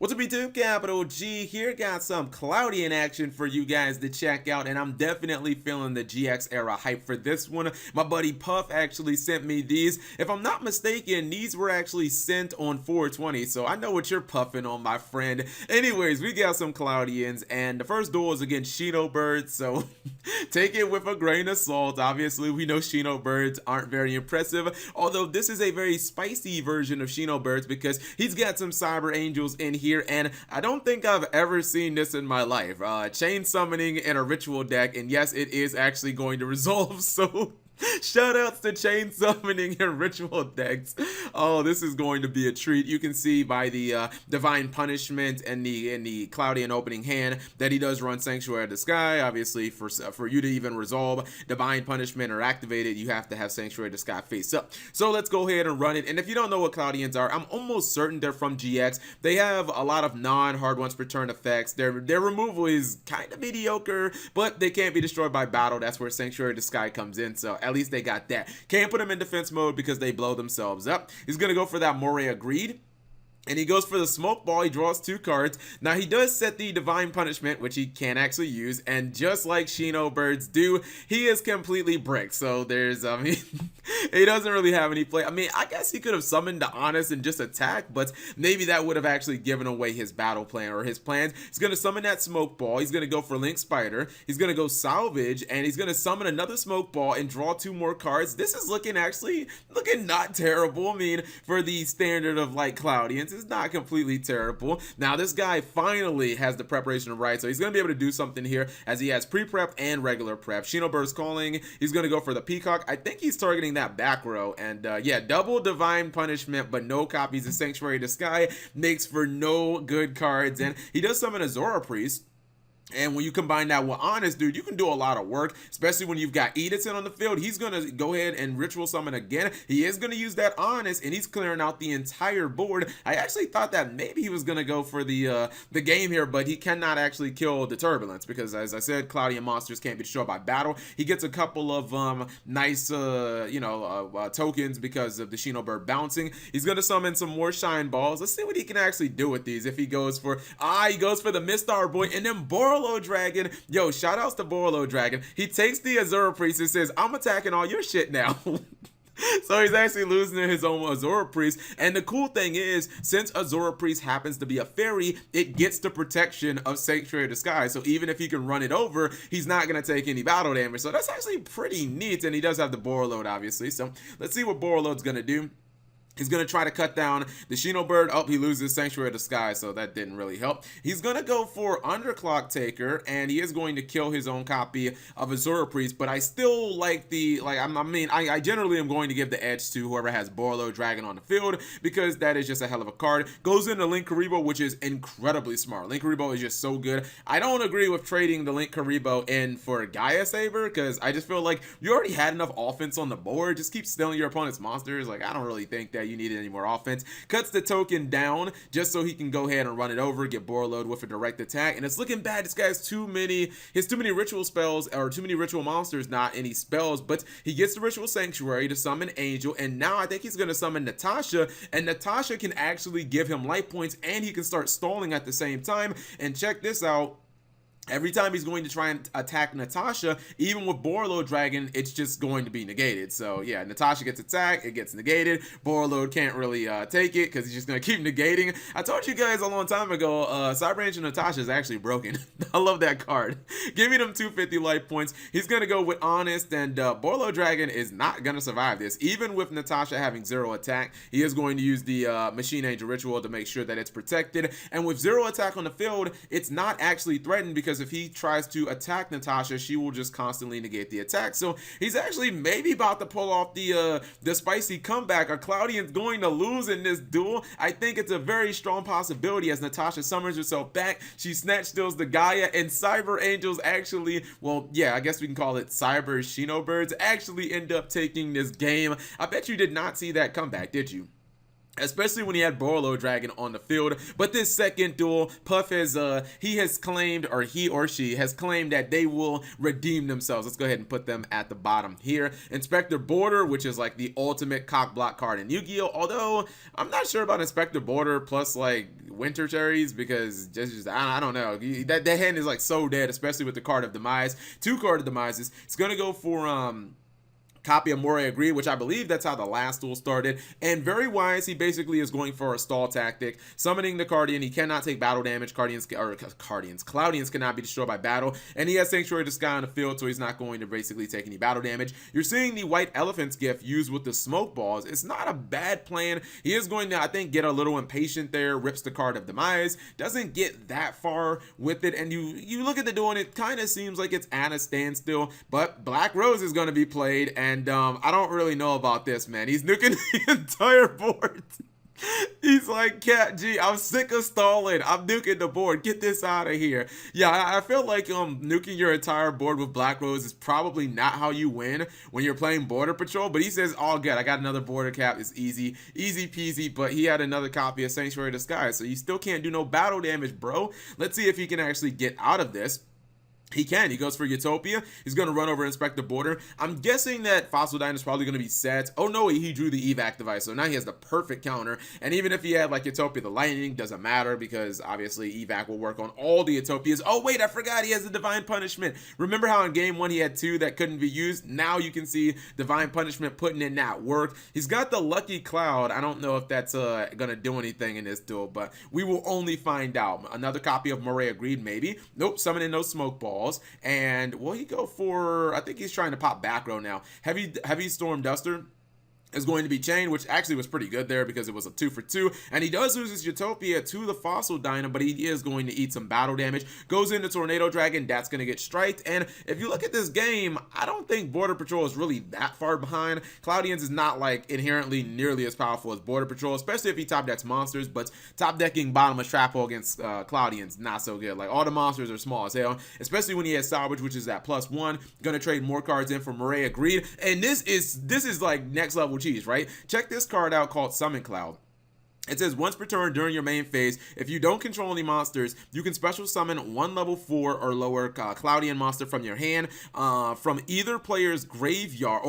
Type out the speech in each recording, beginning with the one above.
What's up, YouTube? Capital G here. Got some Cloudian action for you guys to check out, and I'm definitely feeling the GX era hype for this one. My buddy Puff actually sent me these. If I'm not mistaken, these were actually sent on 420, so I know what you're puffing on, my friend. Anyways, we got some Cloudians, and the first duel is against Shino Birds, so take it with a grain of salt. Obviously, we know Shino Birds aren't very impressive, although this is a very spicy version of Shino Birds because he's got some Cyber Angels in here. And I don't think I've ever seen this in my life. Chain summoning in a ritual deck, and yes, it is actually going to resolve, so shoutouts to chain summoning and ritual decks. Oh, this is going to be a treat. You can see by the divine punishment and the Cloudian opening hand that he does run Sanctuary of the Sky. Obviously, for you to even resolve divine punishment or activate it, you have to have Sanctuary of the Sky face up. So let's go ahead and run it. And if you don't know what Cloudians are, I'm almost certain they're from GX. They have a lot of non-hard once per turn effects. Their removal is kind of mediocre, but they can't be destroyed by battle. That's where Sanctuary of the Sky comes in. So at least they got that. Can't put them in defense mode because they blow themselves up. He's gonna go for that Moray Agreed. And he goes for the smoke ball. He draws 2 cards. Now he does set the divine punishment, which he can actually use, and just like Shino Birds do, he is completely bricked. So there's he doesn't really have any play. I mean, I guess he could have summoned the Honest and just attack, but maybe that would have actually given away his battle plan or his plans. He's gonna summon that smoke ball. He's gonna go for Link Spider. He's gonna go salvage, and he's gonna summon another smoke ball and draw 2 more cards. This is looking not terrible. I mean, for the standard of like Cloudians, it's not completely terrible. Now this guy finally has the preparation right, so he's gonna be able to do something here as he has pre-prep and regular prep. Shino Bird's calling. He's gonna go for the Peacock. I think he's targeting that back row, and yeah, double divine punishment but no copies of Sanctuary of the Sky makes for no good cards. And he does summon a Zora Priest. And when you combine that with Honest, dude, you can do a lot of work, especially when you've got Edison on the field. He's going to go ahead and ritual summon again. He is going to use that Honest, and he's clearing out the entire board. I actually thought that maybe he was going to go for the game here, but he cannot actually kill the Turbulence because, as I said, Cloudian monsters can't be destroyed by battle. He gets a couple of nice, tokens because of the Shino Bird bouncing. He's going to summon some more Shine Balls. Let's see what he can actually do with these. If he goes for, he goes for the Mistar Boy, and then Borlo Dragon. Yo, shout outs to Borlo Dragon. He takes the Azura Priest and says, I'm attacking all your shit now. So he's actually losing his own Azura Priest. And the cool thing is, since Azura Priest happens to be a fairy, it gets the protection of Sanctuary of the Sky. So even if he can run it over, he's not going to take any battle damage. So that's actually pretty neat. And he does have the Borload, obviously. So let's see what Borload's going to do. He's going to try to cut down the Shino Bird. Oh, he loses Sanctuary of the Sky, so that didn't really help. He's going to go for Underclock Taker, and he is going to kill his own copy of Azura Priest, but I still like I generally am going to give the edge to whoever has Borlo Dragon on the field, because that is just a hell of a card. Goes into Link Karibo, which is incredibly smart. Link Karibo is just so good. I don't agree with trading the Link Karibo in for Gaia Saber, because I just feel like you already had enough offense on the board. Just keep stealing your opponent's monsters. Like, I don't really think that you needed any more offense. Cuts the token down just so he can go ahead and run it over, get Borload with a direct attack, and it's looking bad. This guy has too many ritual spells, or too many ritual monsters, not any spells, but he gets the Ritual Sanctuary to summon Angel, and now I think he's going to summon Natasha, and Natasha can actually give him life points, and he can start stalling at the same time. And check this out. Every time he's going to try and attack Natasha, even with Borlo Dragon, it's just going to be negated. So yeah, Natasha gets attacked, it gets negated. Borlo can't really take it because he's just going to keep negating. I told you guys a long time ago, Cyber Angel Natasha is actually broken. I love that card. Give me them 250 life points. He's going to go with Honest, and Borlo Dragon is not going to survive this. Even with Natasha having 0 attack, he is going to use the Machine Angel Ritual to make sure that it's protected. And with 0 attack on the field, it's not actually threatened because if he tries to attack Natasha, she will just constantly negate the attack. So he's actually maybe about to pull off the spicy comeback. Are Cloudians going to lose in this duel? I think it's a very strong possibility as Natasha summons herself back. She snatch steals the Gaia, and Cyber Angels actually, well, yeah, I guess we can call it Cyber Shino Birds, actually end up taking this game. I bet you did not see that comeback, did you? especially when he had Borlo Dragon on the field. But this second duel, Puff has he has claimed, or he or she has claimed, that they will redeem themselves. Let's go ahead and put them at the bottom here. Inspector Border, which is like the ultimate cock block card in Yu-Gi-Oh! Although I'm not sure about Inspector Border plus like Winter Cherries, because just I don't know, that hand is like so dead, especially with the card of Demise. 2 card of Demises. It's gonna go for copy of Moray Agreed, which I believe that's how the last duel started. And very wise, he basically is going for a stall tactic, summoning the Cardian. He cannot take battle damage. Cloudians cannot be destroyed by battle, and he has Sanctuary of the Sky on the field, so he's not going to basically take any battle damage. You're seeing the White Elephant's Gift used with the smoke balls. It's not a bad plan. He is going to, I think, get a little impatient there, rips the card of Demise, doesn't get that far with it, and you look at the duel and it kind of seems like it's at a standstill, but Black Rose is going to be played, and I don't really know about this, man. He's nuking the entire board. He's like, Cat G, I'm sick of stalling. I'm nuking the board. Get this out of here. Yeah, I feel like nuking your entire board with Black Rose is probably not how you win when you're playing Border Patrol. But he says, all good. I got another border cap. It's easy. Easy peasy. But he had another copy of Sanctuary of the Sky, so you still can't do no battle damage, bro. Let's see if he can actually get out of this. He can. He goes for Utopia. He's going to run over Inspector Border. I'm guessing that Fossil Dyne is probably going to be set. Oh, no, he drew the evac device, so now he has the perfect counter. And even if he had, like, Utopia the Lightning, doesn't matter, because obviously evac will work on all the Utopias. Oh, wait, I forgot he has the Divine Punishment. Remember how in Game 1 he had 2 that couldn't be used? Now you can see Divine Punishment putting in that work. He's got the Lucky Cloud. I don't know if that's going to do anything in this duel, but we will only find out. Another copy of Moray Agreed, maybe. Nope, summoning those smoke balls. And will he go for, I think he's trying to pop back row now. Heavy Storm Duster is going to be chained, which actually was pretty good there because it was a 2 for 2, and he does lose his Utopia to the Fossil Dyna, but he is going to eat some battle damage. Goes into Tornado Dragon, that's going to get striked, and if you look at this game, I don't think Border Patrol is really that far behind. Cloudians is not like inherently nearly as powerful as Border Patrol, especially if he top decks monsters, but top decking Bottomless Trap Hole against Cloudians, not so good. Like, all the monsters are small as hell, especially when he has Salvage, which is at +1. Gonna trade more cards in for Moray Agreed, and this is like next level cheese, right? Check this card out called Summon Cloud. It says, once per turn during your main phase, if you don't control any monsters, you can special summon 1 level 4 or lower Cloudian monster from your hand, from either player's graveyard,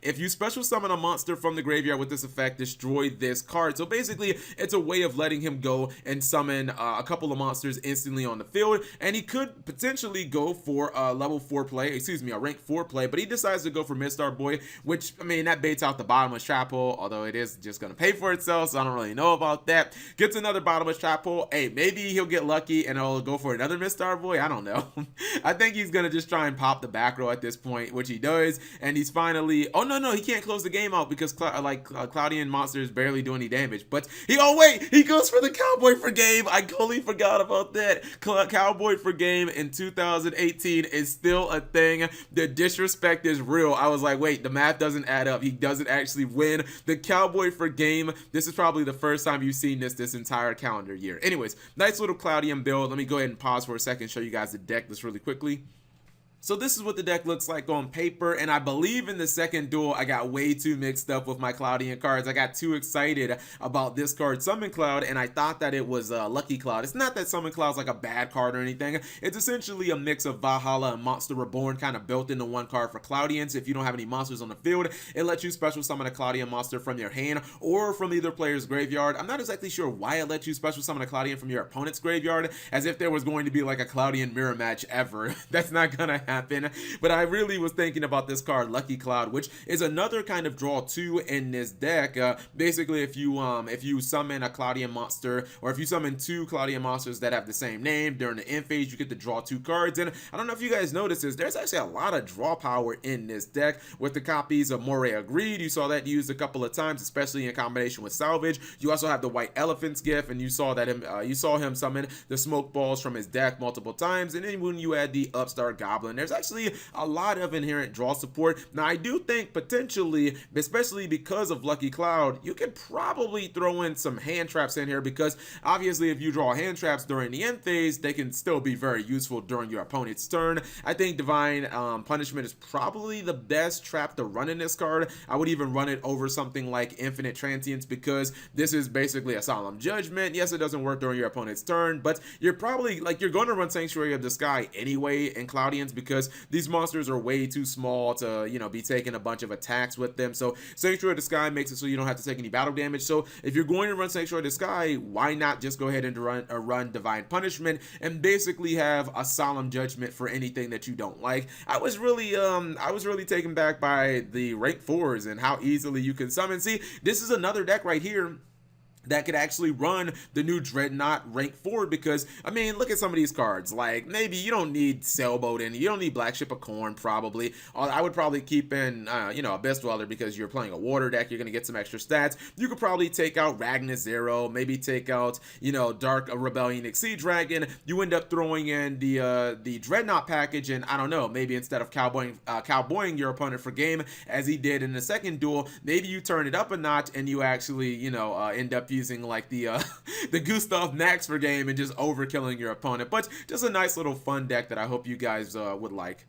If you special summon a monster from the graveyard with this effect, destroy this card. So basically, it's a way of letting him go and summon a couple of monsters instantly on the field, and he could potentially go for a level 4 play, a rank 4 play, but he decides to go for Mistar Boy, which, I mean, that baits out the Bottomless Trap Hole, although it is just going to pay for itself, so I don't really know about that. Gets another Bottomless Trap Hole. Hey, maybe he'll get lucky and he'll go for another Mistar Boy. I don't know. I think he's gonna just try and pop the back row at this point, which he does, and he's finally, oh no, he can't close the game out because Cloudian monsters barely do any damage, but he goes for the Cowboy for game. I totally forgot about that. Cowboy for game in 2018 is still a thing. The disrespect is real. I was like, wait, the math doesn't add up. He doesn't actually win the Cowboy for game. This is probably the first time you've seen this entire calendar year. Anyways, nice little Cloudian build. Let me go ahead and pause for a second, show you guys the deck this really quickly. So this is what the deck looks like on paper, and I believe in the second duel I got way too mixed up with my Cloudian cards. I got too excited about this card, Summon Cloud, and I thought that it was Lucky Cloud. It's not that Summon Cloud's like a bad card or anything. It's essentially a mix of Valhalla and Monster Reborn kind of built into one card for Cloudians. If you don't have any monsters on the field, it lets you special summon a Cloudian monster from your hand or from either player's graveyard. I'm not exactly sure why it lets you special summon a Cloudian from your opponent's graveyard, as if there was going to be like a Cloudian mirror match ever. That's not gonna happen. But I really was thinking about this card, Lucky Cloud, which is another kind of draw 2 in this deck. Basically, if you summon a Cloudian monster, or if you summon 2 Cloudian monsters that have the same name during the end phase, you get to draw 2 cards. And I don't know if you guys noticed this, there's actually a lot of draw power in this deck with the copies of Moray Agreed. You saw that used a couple of times, especially in combination with Salvage. You also have the White Elephant's Gift, and you saw him summon the smoke balls from his deck multiple times. And then when you add the Upstart Goblin, there's actually a lot of inherent draw support. Now, I do think potentially, especially because of Lucky Cloud, you could probably throw in some hand traps in here, because obviously if you draw hand traps during the end phase, they can still be very useful during your opponent's turn. I think Divine Punishment is probably the best trap to run in this card. I would even run it over something like Infinite Transience, because this is basically a Solemn Judgment. Yes, it doesn't work during your opponent's turn, but you're probably, like, you're going to run Sanctuary of the Sky anyway in Cloudians, because these monsters are way too small to, you know, be taking a bunch of attacks with them. So Sanctuary of the Sky makes it so you don't have to take any battle damage. So if you're going to run Sanctuary of the Sky, why not just go ahead and run Divine Punishment and basically have a Solemn Judgment for anything that you don't like? I was really taken back by the rank 4s and how easily you can summon. See, this is another deck right here that could actually run the new Dreadnought rank 4, because, I mean, look at some of these cards. Like, maybe you don't need Sailboat in, you don't need Black Ship of Corn, probably. I would probably keep in, you know, Abyss Dweller, because you're playing a water deck, you're going to get some extra stats. You could probably take out Ragnar Zero, maybe take out, you know, Dark Rebellion Exceed Dragon. You end up throwing in the Dreadnought package, and I don't know, maybe instead of cowboying your opponent for game, as he did in the second duel, maybe you turn it up a notch and you actually, you know, end up using like the the Gustav Max for game and just overkilling your opponent. But just a nice little fun deck that I hope you guys would like.